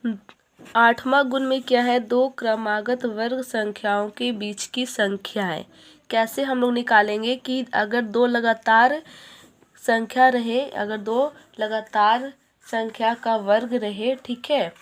8वां गुण में क्या है, दो क्रमागत वर्ग संख्याओं के बीच की संख्या है। कैसे हम लोग निकालेंगे कि अगर दो लगातार संख्या रहे, अगर दो लगातार संख्या का वर्ग रहे, ठीक है,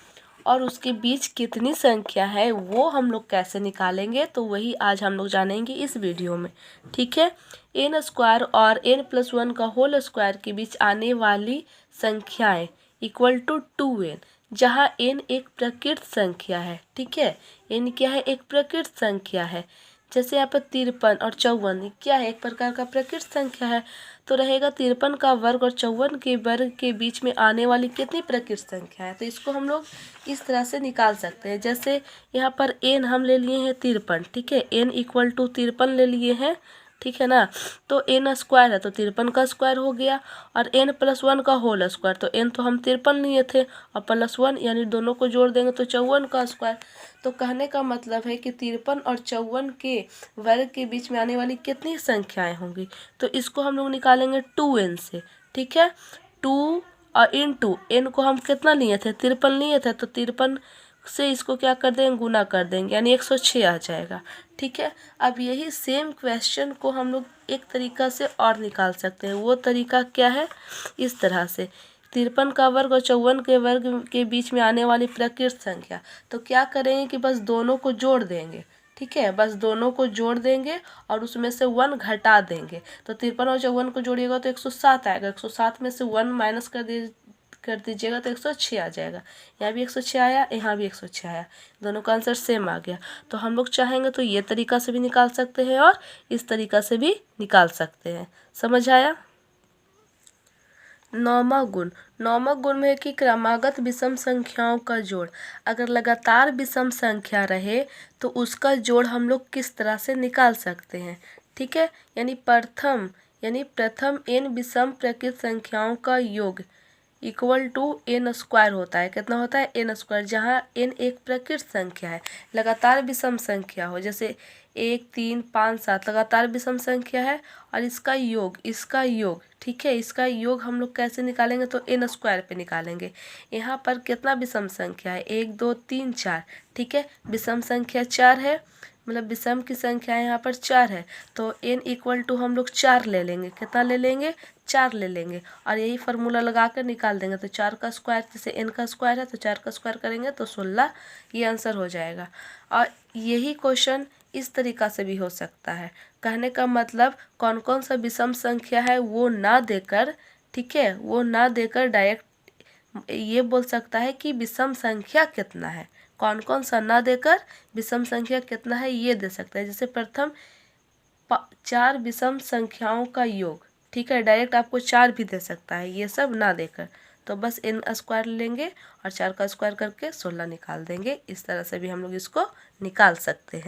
और उसके बीच कितनी संख्या है वो हम लोग कैसे निकालेंगे, तो वही आज हम लोग जानेंगे इस वीडियो में, ठीक है। n स्क्वायर और n+1 का होल स्क्वायर के बीच आने वाली संख्याएं इक्वल टू 2n, जहाँ n एक प्रकृत संख्या है, ठीक है। n क्या है, एक प्रकृत संख्या है। जैसे यहाँ पर 53 और 54 क्या है, एक प्रकार का प्रकृत संख्या है, तो रहेगा 53 का वर्ग और 54 के वर्ग के बीच में आने वाली कितनी प्रकृत संख्या है। तो इसको हम लोग इस तरह से निकाल सकते हैं। जैसे यहाँ पर n हम ले लिए हैं 53, ठीक है, n इक्वल टू 53 ले लिए हैं, ठीक है ना। तो n स्क्वायर है तो 53 का स्क्वायर हो गया, और n+1 का होल स्क्वायर, तो n तो हम 53 लिए थे और +1 यानी दोनों को जोड़ देंगे तो 54 का स्क्वायर। तो कहने का मतलब है कि 53 और 54 के वर्ग के बीच में आने वाली कितनी संख्याएं होंगी, तो इसको हम लोग निकालेंगे 2n से, ठीक है। 2 और इंटू n को हम कितना लिए थे, 53 लिए थे, तो 53 से इसको क्या कर देंगे, गुना कर देंगे, यानी 106 आ जाएगा, ठीक है। अब यही सेम क्वेश्चन को हम लोग एक तरीका से और निकाल सकते हैं। वो तरीका क्या है, इस तरह से 53 का वर्ग और 54 के वर्ग के बीच में आने वाली प्रकृत संख्या, तो क्या करेंगे कि बस दोनों को जोड़ देंगे, ठीक है, बस दोनों को जोड़ देंगे और उसमें से 1 घटा देंगे। तो 53 और 54 को जोड़िएगा तो 107 आएगा, 107 में से 1 माइनस कर दीजिएगा तो 106 आ जाएगा। यहाँ भी 106 आया, यहाँ भी 106 आया, दोनों का आंसर सेम आ गया। तो हम लोग चाहेंगे तो ये तरीका से भी निकाल सकते हैं और इस तरीका से भी निकाल सकते हैं। समझ आया। 9वां गुण में है कि क्रमागत विषम संख्याओं का जोड़, अगर लगातार विषम संख्या रहे तो उसका जोड़ हम लोग किस तरह से निकाल सकते हैं, ठीक है। यानी प्रथम n विषम प्रकृत संख्याओं का योग इक्वल टू n स्क्वायर होता है। कितना होता है, n स्क्वायर, जहाँ n एक प्रकृत संख्या है, लगातार विषम संख्या हो, जैसे 1 3 5 7 लगातार विषम संख्या है, और इसका योग, ठीक है, इसका योग हम लोग कैसे निकालेंगे, तो n स्क्वायर पे निकालेंगे। यहाँ पर कितना विषम संख्या है, 1 2 3 4, ठीक है, विषम संख्या 4 है, मतलब विषम की संख्या यहाँ पर 4 है, तो n इक्वल टू हम लोग 4 ले लेंगे। कितना ले लेंगे, 4 ले लेंगे, और यही फार्मूला लगा कर निकाल देंगे। तो 4 का स्क्वायर, जैसे n का स्क्वायर है तो 4 का स्क्वायर करेंगे तो 16, ये आंसर हो जाएगा। और यही क्वेश्चन इस तरीका से भी हो सकता है। कहने का मतलब कौन कौन सा विषम संख्या है वो ना देकर, ठीक है, वो ना देकर डायरेक्ट ये बोल सकता है कि विषम संख्या कितना है, कौन कौन सा ना देकर विषम संख्या कितना है ये दे सकता है। जैसे प्रथम 4 विषम संख्याओं का योग, ठीक है, डायरेक्ट आपको 4 भी दे सकता है, ये सब ना देकर। तो बस n स्क्वायर लेंगे और 4 का स्क्वायर करके 16 निकाल देंगे। इस तरह से भी हम लोग इसको निकाल सकते हैं।